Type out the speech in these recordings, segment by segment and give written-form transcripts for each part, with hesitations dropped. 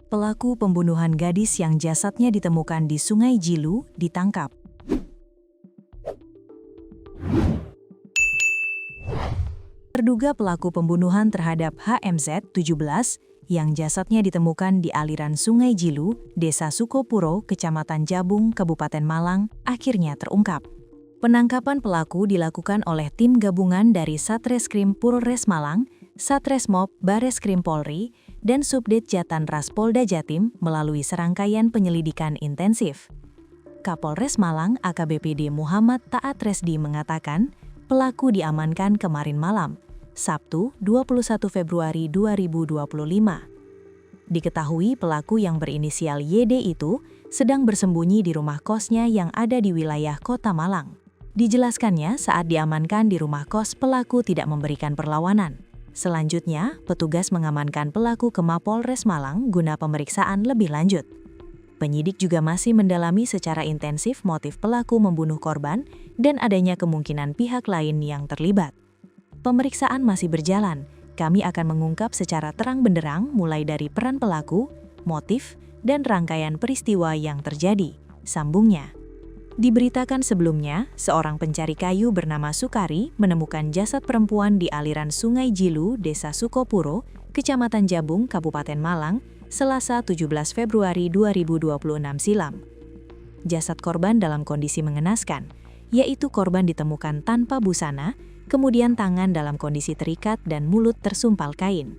Pelaku pembunuhan gadis yang jasadnya ditemukan di Sungai Jilu ditangkap. Terduga pelaku pembunuhan terhadap HMZ 17 yang jasadnya ditemukan di aliran Sungai Jilu, Desa Sukopuro, Kecamatan Jabung, Kabupaten Malang, akhirnya terungkap. Penangkapan pelaku dilakukan oleh tim gabungan dari Satreskrim Polres Malang, Satresmob Bareskrim Polri, dan Subdit Jatan Ras Polda Jatim melalui serangkaian penyelidikan intensif. Kapolres Malang AKBP Muhammad Taat Resdi mengatakan, pelaku diamankan kemarin malam, Sabtu 21 Februari 2025. Diketahui pelaku yang berinisial YD itu sedang bersembunyi di rumah kosnya yang ada di wilayah Kota Malang. Dijelaskannya saat diamankan di rumah kos pelaku tidak memberikan perlawanan. Selanjutnya, petugas mengamankan pelaku ke Mapolres Malang guna pemeriksaan lebih lanjut. Penyidik juga masih mendalami secara intensif motif pelaku membunuh korban dan adanya kemungkinan pihak lain yang terlibat. Pemeriksaan masih berjalan. Kami akan mengungkap secara terang benderang mulai dari peran pelaku, motif, dan rangkaian peristiwa yang terjadi, sambungnya. Diberitakan sebelumnya, seorang pencari kayu bernama Sukari menemukan jasad perempuan di aliran Sungai Jilu, Desa Sukopuro, Kecamatan Jabung, Kabupaten Malang, Selasa 17 Februari 2026 silam. Jasad korban dalam kondisi mengenaskan, yaitu korban ditemukan tanpa busana, kemudian tangan dalam kondisi terikat dan mulut tersumpal kain.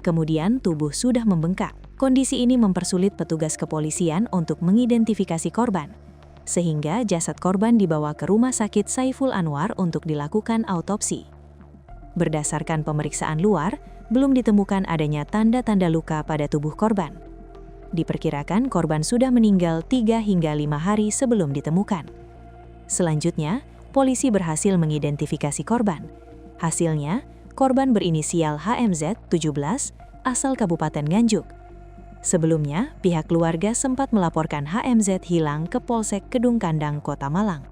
Kemudian tubuh sudah membengkak. Kondisi ini mempersulit petugas kepolisian untuk mengidentifikasi korban, sehingga jasad korban dibawa ke Rumah Sakit Saiful Anwar untuk dilakukan autopsi. Berdasarkan pemeriksaan luar, belum ditemukan adanya tanda-tanda luka pada tubuh korban. Diperkirakan korban sudah meninggal 3 hingga 5 hari sebelum ditemukan. Selanjutnya, polisi berhasil mengidentifikasi korban. Hasilnya, korban berinisial HMZ 17 asal Kabupaten Nganjuk. Sebelumnya, pihak keluarga sempat melaporkan HMZ hilang ke Polsek Kedung Kandang, Kota Malang.